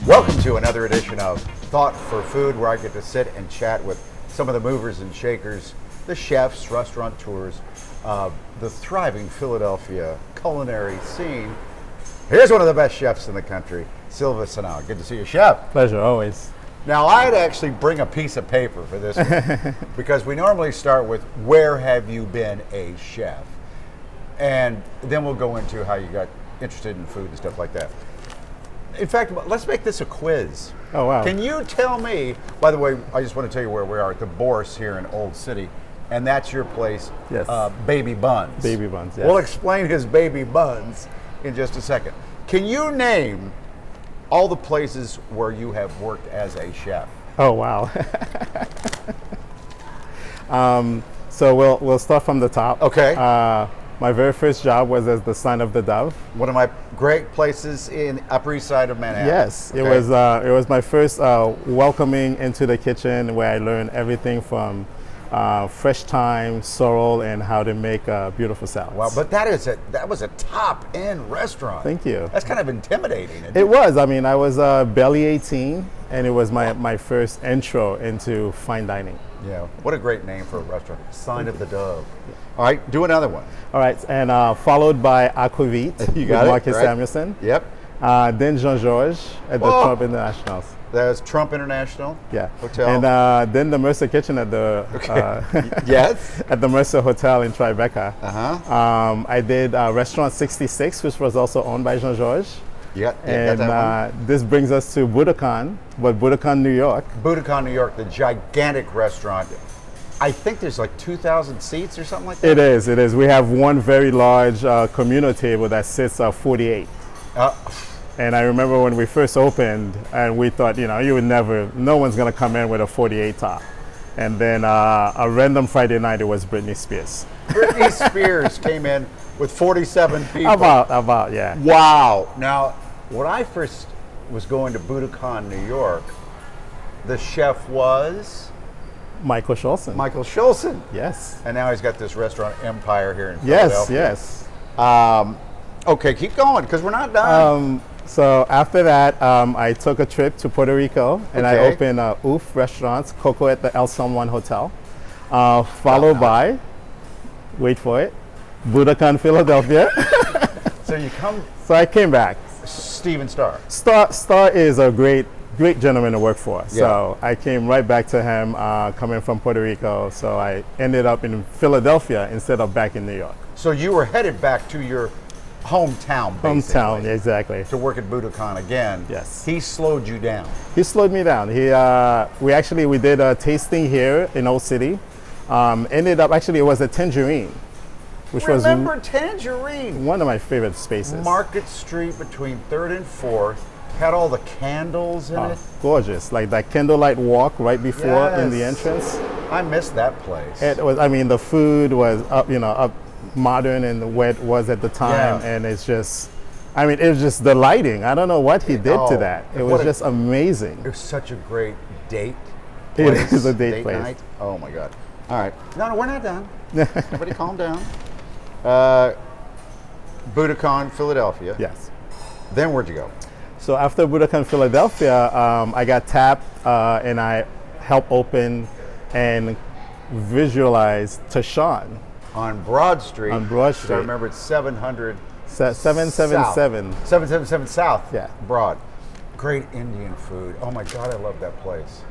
Welcome to another edition of Thought for Food, where I get to sit and chat with some of the movers and shakers, the chefs, restaurateurs, the thriving Philadelphia culinary scene. Here's one of the best chefs in the country, Sylva Senat. Good to see you, Chef. Pleasure, always. Now, I'd actually bring a piece of paper for this one because we normally start with, where have you been a chef? And then we'll go into how you got interested in food and stuff like that. In fact, let's make this a quiz. Oh, wow. Can you tell me, by the way, I just want to tell you where we are at the Bourse here in Old City, and that's your place, Yes. Baby Buns. Baby Buns, yes. We'll explain his Baby Buns in just a second. Can you name all the places where you have worked as a chef? Oh, wow. So we'll start from the top. Okay. My very first job was as the son of the dove. One of my great places in Upper East Side of Manhattan. Yes, Okay. it was my first welcoming into the kitchen, where I learned everything from fresh thyme, sorrel, and how to make beautiful salads. Wow, but that was a top end restaurant. Thank you. That's kind of intimidating. It was. I mean, I was barely 18, and it was my first intro into fine dining. Yeah, what a great name for a restaurant. Sign of the Dove. All right, do another one. All right, and followed by Aquavit You with got it, Marcus right. Samuelson. Yep. Then Jean-Georges at the Oh. Trump Internationals. There's Trump International Yeah. Hotel. And then the Mercer Kitchen at the Yes. at the Mercer Hotel in Tribeca. Uh-huh. I did Restaurant 66, which was also owned by Jean-Georges. Yeah, And got that this brings us to Budokan, but Budokan, New York. one. Budokan, New York, the gigantic restaurant. I think there's like 2,000 seats or something like that. It is. We have one very large communal table that sits 48. Uh, And I remember when we first opened, and we thought, no one's gonna come in with a 48 top. And then a random Friday night, it was Britney Spears. Britney Spears came in with 47 people. About, yeah. Wow. Now, when I first was going to Budokan, New York, the chef was Michael Schulzen. Michael Schulzen. Yes. And now he's got this restaurant empire here in Yes, Philadelphia. Okay, keep going, because we're not done. So after that, I took a trip to Puerto Rico, and I Okay. opened Oof Restaurants, Coco at the El San Juan Hotel, followed by, wait for it, Budokan, Philadelphia. So you come, So I came back. Steven Starr. Star is a great gentleman to work for. Yeah. So I came right back to him, coming from Puerto Rico. So I ended up in Philadelphia instead of back in New York. So you were headed back to your hometown, basically, Hometown, exactly. to work at Budokan again. Yes. He slowed you down. He slowed me down. We did a tasting here in Old City. Ended up, it was a Tangerine, which Remember was Tangerine? one of my favorite spaces. Market Street between 3rd and 4th had all the candles in Oh, it. gorgeous, like that candlelight walk right before in the Yes. entrance. I missed that place. It was, the food was up modern and what it was at the time, Yeah. and it was just the lighting. I don't know what he did Oh, to that. It what was a- just amazing. It was such a great date. It place, is a date place. night. Oh my God. All right. No, we're not done. Everybody calm down. Budokan, Philadelphia. Yes. Then where'd you go? So after Budokan, Philadelphia, I got tapped and I helped open and visualize Tashan On Broad Street. on Broad So I Street. remember it's 700. 777. 777 South. Yeah. Broad. Great Indian food. Oh my God, I love that place.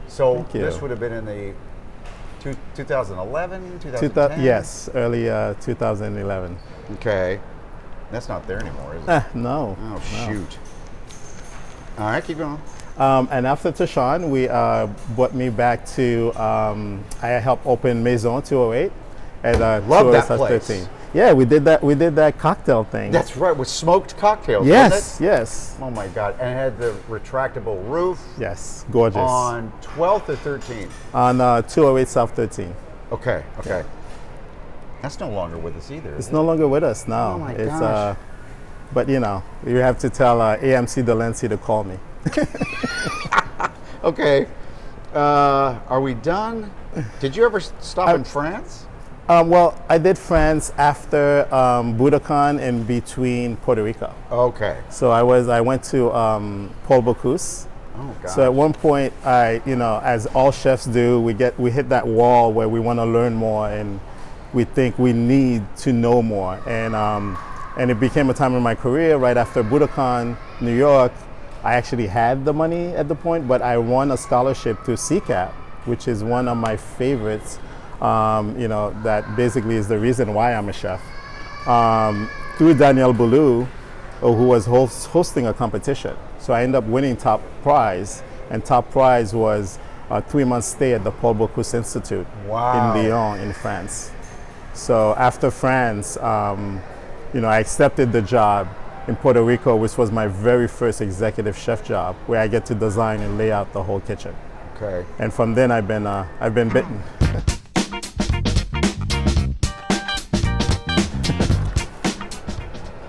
So Thank you. this would have been in the 2011, 2010? Yes, early 2011. Okay. That's not there anymore, is it? No. Oh, no. shoot. All right, keep going. And after Tashan, we brought me back to, I helped open Maison 208 at Love that 208 place. 13. Yeah, we did that cocktail thing. That's right, with smoked cocktails, yes, wasn't it? yes, Oh my God, and it had the retractable roof yes, gorgeous. on 12th or 13th. On 208 South 13. Okay, okay. That's no longer with us either. It's no longer with us now. Oh my it's gosh. but you have to tell AMC Delancey to call me. Okay, are we done? Did you ever stop in France? Well, I did France after Budokan in between Puerto Rico. Okay. So I went to Paul Bocuse. Oh, gosh. So at one point, as all chefs do, we hit that wall where we want to learn more and we think we need to know more. And it became a time in my career right after Budokan, New York. I actually had the money at the point, but I won a scholarship to CCAP, which is one of my favorites. That basically is the reason why I'm a chef. Through Daniel Boulou, who was hosting a competition. So I ended up winning top prize, and top prize was a 3-month stay at the Paul Bocuse Institute Wow. in Lyon, in France. So after France, I accepted the job in Puerto Rico, which was my very first executive chef job, where I get to design and lay out the whole kitchen. Okay. And from then, I've been bitten.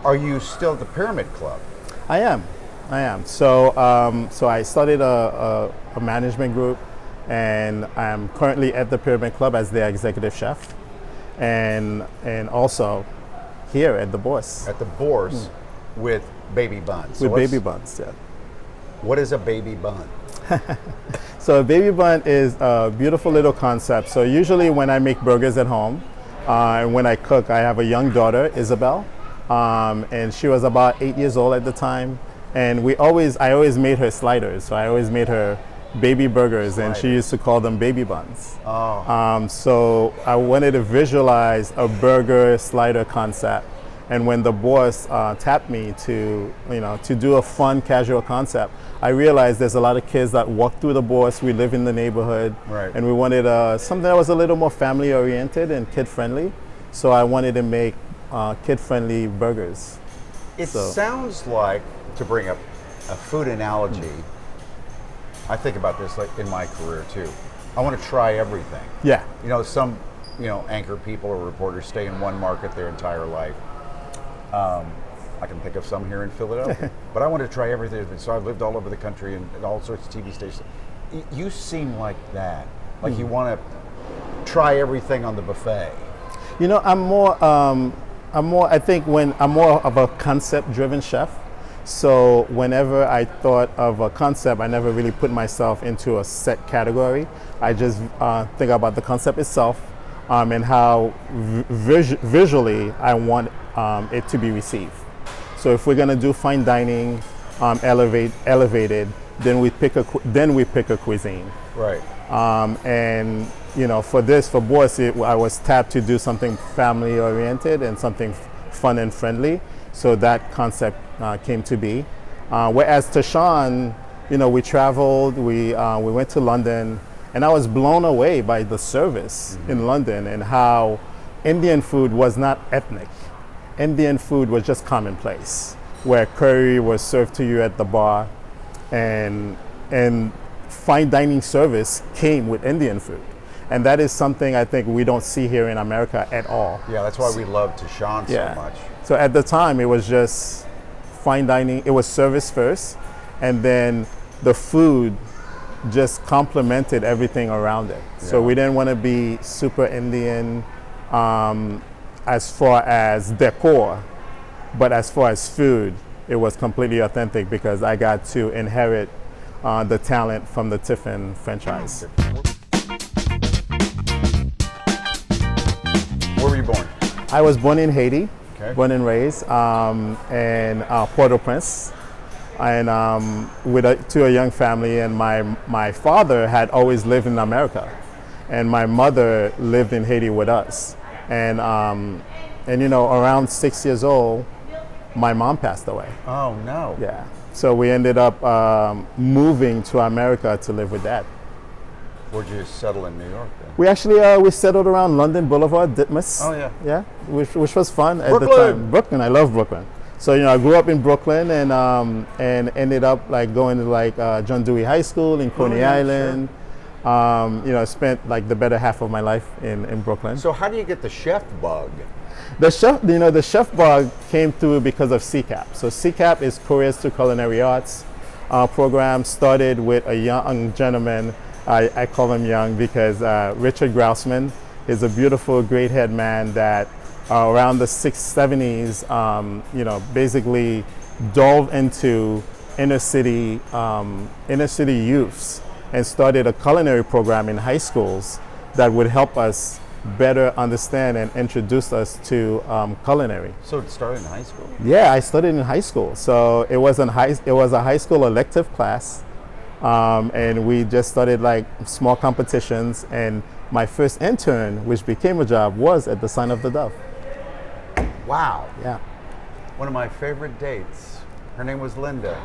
Are you still at the Pyramid Club? I am. So I started a management group, and I'm currently at the Pyramid Club as the executive chef, and also here at the Bourse. At the Bourse with Baby Bun. So With Baby Buns, yeah. what is a Baby Bun? So a Baby Bun is a beautiful little concept. So usually when I make burgers at home, and when I cook, I have a young daughter, Isabel, and she was about 8 years old at the time. And I always made her sliders. So I always made her baby burgers, and she used to call them Baby Buns. Oh. So I wanted to visualize a burger slider concept. And when the boss tapped me to do a fun, casual concept, I realized there's a lot of kids that walk through the boss. We live in the neighborhood, Right. and we wanted something that was a little more family-oriented and kid-friendly. So I wanted to make kid-friendly burgers. It sounds like, to bring up a food analogy, I think about this like in my career too. I want to try everything. Yeah. Some anchor people or reporters stay in one market their entire life. I can think of some here in Philadelphia, but I want to try everything. So I've lived all over the country and all sorts of TV stations. You seem like that. Like you want to try everything on the buffet. I'm more of a concept-driven chef. So whenever I thought of a concept, I never really put myself into a set category. I just think about the concept itself and how visually I want it to be received. So if we're gonna do fine dining, elevated, then we pick a cuisine. Right. And for Boris, I was tapped to do something family-oriented and something fun and friendly. So that concept came to be. Whereas Tashawn, we traveled, we went to London, and I was blown away by the service in London and how Indian food was not ethnic. Indian food was just commonplace, where curry was served to you at the bar, and fine dining service came with Indian food. And that is something I think we don't see here in America at all. Yeah, that's why we love Tashawn so much. So at the time, it was just fine dining. It was service first, and then the food just complemented everything around it. Yeah. So we didn't want to be super Indian as far as decor, but as far as food, it was completely authentic because I got to inherit the talent from the Tiffin franchise. Where were you born? I was born in Haiti. Okay. Born and raised in Port-au-Prince, and to a young family. And my father had always lived in America, and my mother lived in Haiti with us. And around 6 years old, my mom passed away. Oh no. Yeah. So we ended up moving to America to live with Dad. Where'd you settle in New York then? We actually we settled around London Boulevard, Ditmas. Oh yeah. Yeah, which was fun at Brooklyn. the time. Brooklyn, I love Brooklyn. So I grew up in Brooklyn and ended up going to John Dewey High School in Coney Island. Sure. Spent the better half of my life in Brooklyn. So how do you get the chef bug? The chef bug came through because of CCAP. So CCAP is Careers to Culinary Arts program. Started with a young gentleman. I call him young because Richard Grousman. He's a beautiful, great-haired man that around the 670s, basically dove into inner city youths and started a culinary program in high schools that would help us better understand and introduce us to culinary. So it started in high school? Yeah, I studied in high school. So it was a high school elective class, and we just started like small competitions. And my first intern, which became a job, was at the Sign of the Dove. Wow. Yeah. One of my favorite dates. Her name was Linda.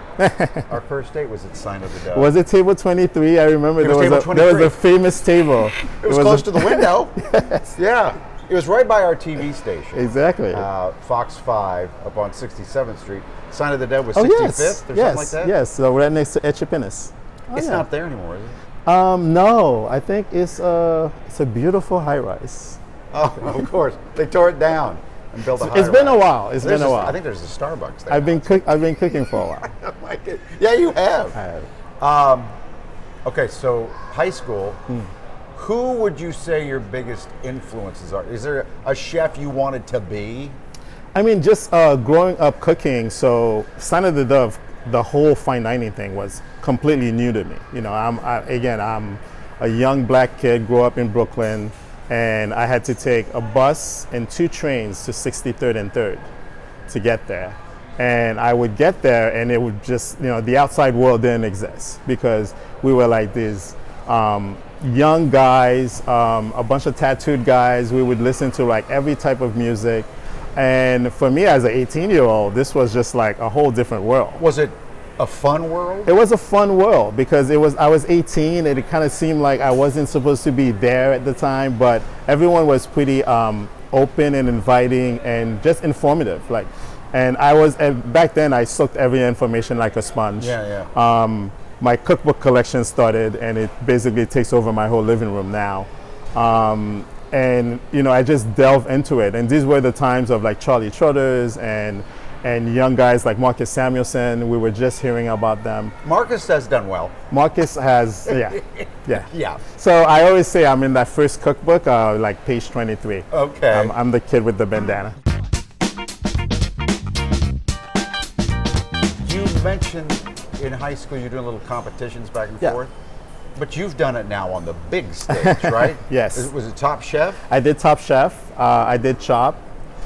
Our first date was at Sign of the Dove. Was it table 23? I remember there was a famous table. It was close to the window. Yes. Yeah. It was right by our TV station. Exactly. Fox 5 up on 67th Street. Sign of the Dove was 65th or something like that? Yes, so right next to Etchipinis. It's not there anymore, is it? No, I think it's a beautiful high-rise. Oh, of course. They tore it down and built a high-rise. It's been a while. It's been a while. I think there's a Starbucks there. I've been cooking for a while. Yeah, you have. I have. Okay, so high school. Who would you say your biggest influences are? Is there a chef you wanted to be? I mean, just growing up cooking. So Sign of the Dove, the whole fine dining thing was completely new to me. You know, I'm a young black kid, grew up in Brooklyn, and I had to take a bus and 2 trains to 63rd and 3rd to get there. And I would get there and it would just, the outside world didn't exist because we were like these young guys, a bunch of tattooed guys. We would listen to like every type of music. And for me as an 18-year-old, this was just like a whole different world. Was it a fun world? It was a fun world because I was 18 and it kind of seemed like I wasn't supposed to be there at the time, but everyone was pretty open and inviting and just informative. And back then I soaked every information like a sponge. Yeah. My cookbook collection started and it basically takes over my whole living room now. And I just delved into it. And these were the times of like Charlie Trotters and young guys like Marcus Samuelson. We were just hearing about them. Marcus has done well. Marcus has, yeah. Yeah. So I always say I'm in that first cookbook, like page 23. Okay. I'm the kid with the bandana. You mentioned in high school you're doing little competitions back and Yeah. forth. But you've done it now on the big stage, right? Yes. Was it Top Chef? I did Top Chef. I did Chop.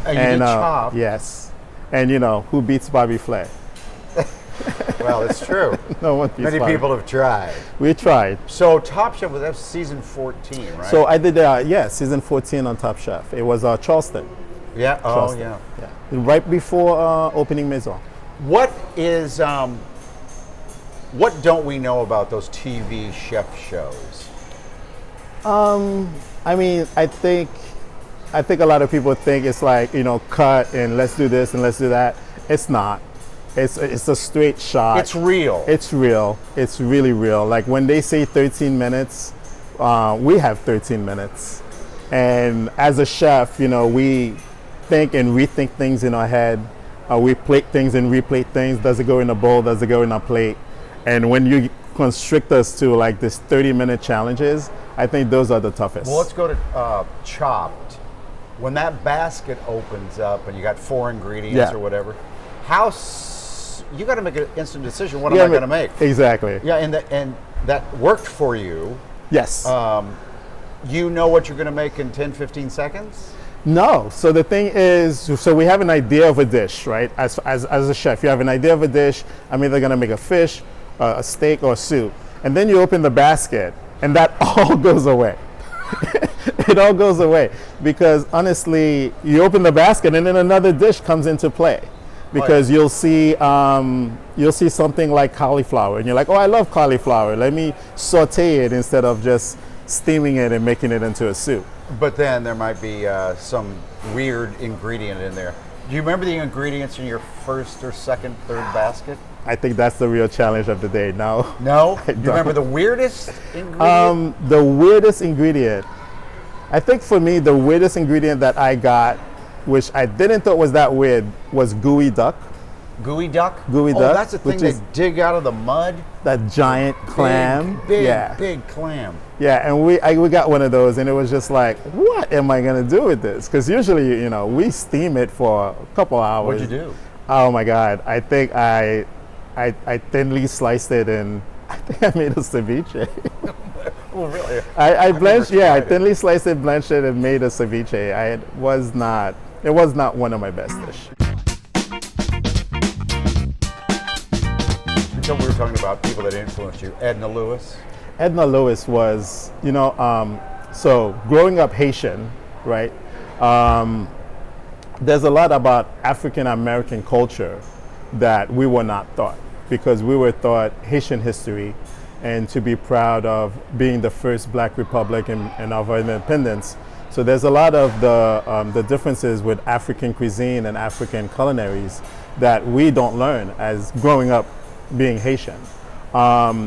You did Chop? Yes. And who beats Bobby Flay? Well, it's true. No one beats Many Bobby. people have tried. We tried. So Top Chef, that's season 14, right? So I did, season 14 on Top Chef. It was Charleston. Yeah. Oh, Charleston. yeah. Right before opening Maison. What is what don't we know about those TV chef shows? I mean, I think a lot of people think it's like, cut and let's do this and let's do that. It's not. It's a straight shot. It's real. It's real. It's really real. Like when they say 13 minutes, we have 13 minutes. And as a chef, we think and rethink things in our head. We plate things and replate things. Does it go in a bowl? Does it go in a plate? And when you constrict us to like this 30-minute challenges, I think those are the toughest. Well, let's go to Chopped. When that basket opens up and you got 4 ingredients or whatever, you got to make an instant decision. What am I going to make? Exactly. Yeah, and that worked for you. Yes. You know what you're going to make in 10, 15 seconds? No. So the thing is, so we have an idea of a dish, right? As a chef, you have an idea of a dish. I'm either going to make a fish, a steak, or a soup. And then you open the basket, and that all goes away. It all goes away because honestly, you open the basket, and then another dish comes into play. Because you'll see something like cauliflower, and you're like, oh, I love cauliflower. Let me saute it instead of just steaming it and making it into a soup. But then there might be some weird ingredient in there. Do you remember the ingredients in your first or second, third basket? I think that's the real challenge of the day. No. No? Do you remember the weirdest ingredient? The weirdest ingredient. I think for me, the weirdest ingredient that I got, which I didn't thought was that weird, was gooey duck. Gooey duck? Gooey Oh, duck, that's the thing which they is- dig out of the mud? That giant clam. Big, yeah. big clam. Yeah, and we got one of those, and it was just like, what am I gonna do with this? Because usually, we steam it for a couple hours. What'd you do? Oh my God! I think I thinly sliced it, and I think I made a ceviche. Oh, really? I blanched. never Yeah, I tried it. thinly sliced it, blanched it, and made a ceviche. It was not one of my best dish. So we were talking about people that influenced you. Edna Lewis. Edna Lewis was, so growing up Haitian, right? There's a lot about African American culture that we were not taught, because we were taught Haitian history and to be proud of being the first Black republic and of our independence. So there's a lot of the differences with African cuisine and African culinaries that we don't learn as growing up being Haitian.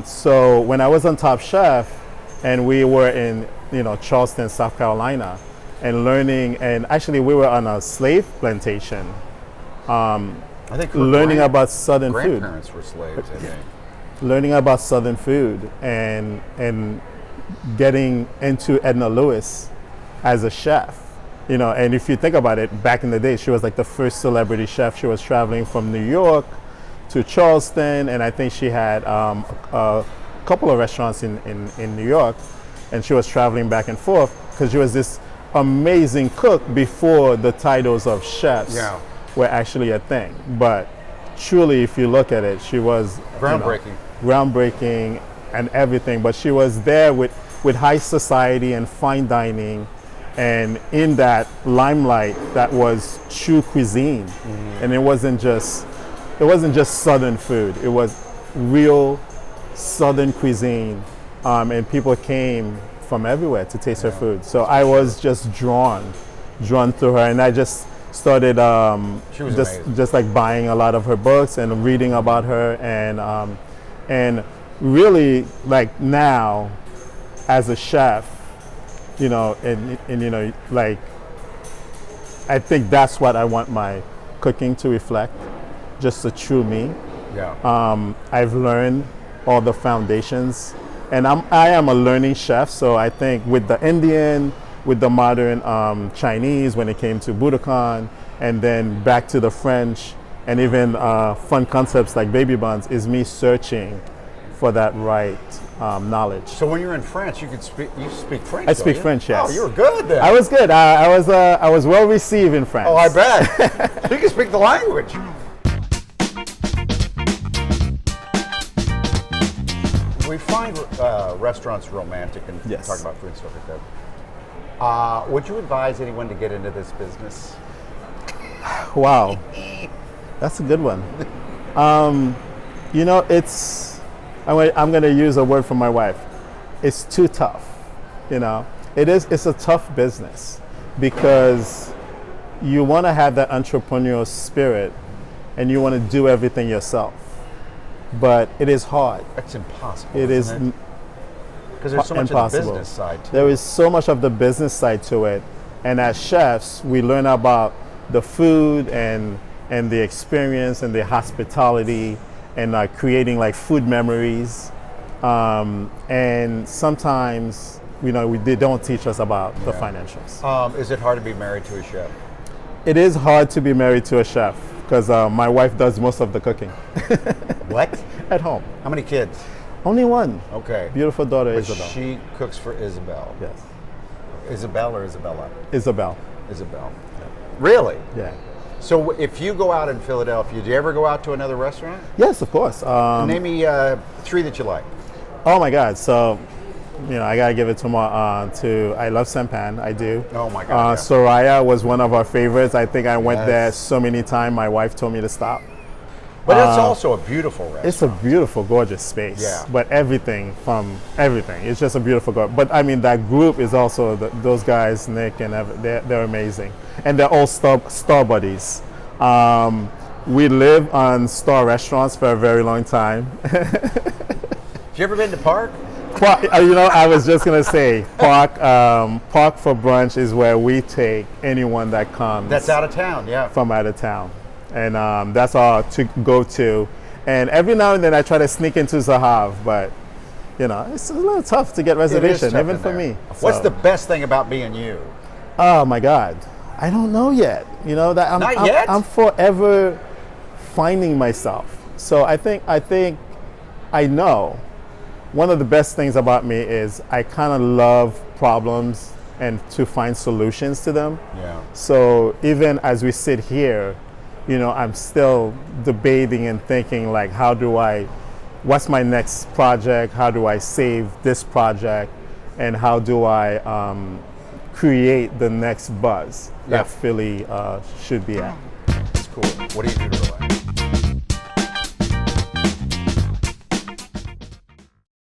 So when I was on Top Chef and we were in Charleston, South Carolina, and learning, and actually we were on a slave plantation, I think her learning about Southern food. grandparents were slaves, I think. Learning about Southern food and getting into Edna Lewis as a chef. And if you think about it, back in the day, she was like the first celebrity chef. She was traveling from New York to Charleston, and I think she had a couple of restaurants in New York, and she was traveling back and forth because she was this amazing cook before the titles of chefs were actually a thing. But truly, if you look at it, she was Groundbreaking. groundbreaking and everything, but she was there with high society and fine dining, and in that limelight that was true cuisine. And it wasn't just Southern food, it was real Southern cuisine, and people came from everywhere to taste her food. So I was just drawn to her, and I just started She was amazing. just like buying a lot of her books and reading about her, and really, like, now as a chef, like, I think that's what I want my cooking to reflect, just a true me. Yeah. I've learned all the foundations, and I am a learning chef. So I think with the Indian, with the modern Chinese, when it came to Budokan, and then back to the French, and even fun concepts like Baby Buns, is me searching for that right knowledge. So when you're in France, you speak French. I don't speak you? French, yes. Oh, you were good then. I was good. I was well received in France. Oh, I bet. You can speak the language. We find restaurants romantic and Yes. talk about food and stuff like that. Would you advise anyone to get into this business? Wow, that's a good one. I'm going to use a word from my wife. It's too tough. It's a tough business because you want to have that entrepreneurial spirit and you want to do everything yourself. But it is hard. It's impossible. It is because there's so much impossible. of the business side too. There is so much of the business side to it. And as chefs, we learn about the food and the experience and the hospitality and creating like food memories. And sometimes, they don't teach us about the financials. Is it hard to be married to a chef? It is hard to be married to a chef because my wife does most of the cooking What? at home. How many kids? Only one. Okay. Beautiful daughter, But Isabel. she cooks for Isabel. Yes. Isabel or Isabella? Isabel. Isabel. Really? Yeah. So if you go out in Philadelphia, do you ever go out to another restaurant? Yes, of course. Name me 3 that you like. Oh my God! So, I gotta give it to I love Sampan. I do. Oh my God, yeah. Soraya was one of our favorites. I think I went there Yes. so many times. My wife told me to stop. But it's also a beautiful restaurant. It's a beautiful, gorgeous space. Yeah. But everything. It's just a beautiful that group is also those guys, Nick and they're amazing, and they're all star buddies. We lived on star restaurants for a very long time. Have you ever been to Park? I was just gonna say Park for brunch is where we take anyone that comes That's out of town, yeah. from out of town. and that's all to go to. And every now and then I try to sneak into Zahav, but you know, it's a little tough to get reservation, even for me. What's the best thing about being you? Oh my God, I don't know yet. You know that I'm forever finding myself. So I think I know one of the best things about me is I kind of love problems and to find solutions to them. Yeah. So even as we sit here, you know, I'm still debating and thinking like, what's my next project? How do I save this project? And how do I create the next buzz that Philly should be at? That's cool. What do you do to relax?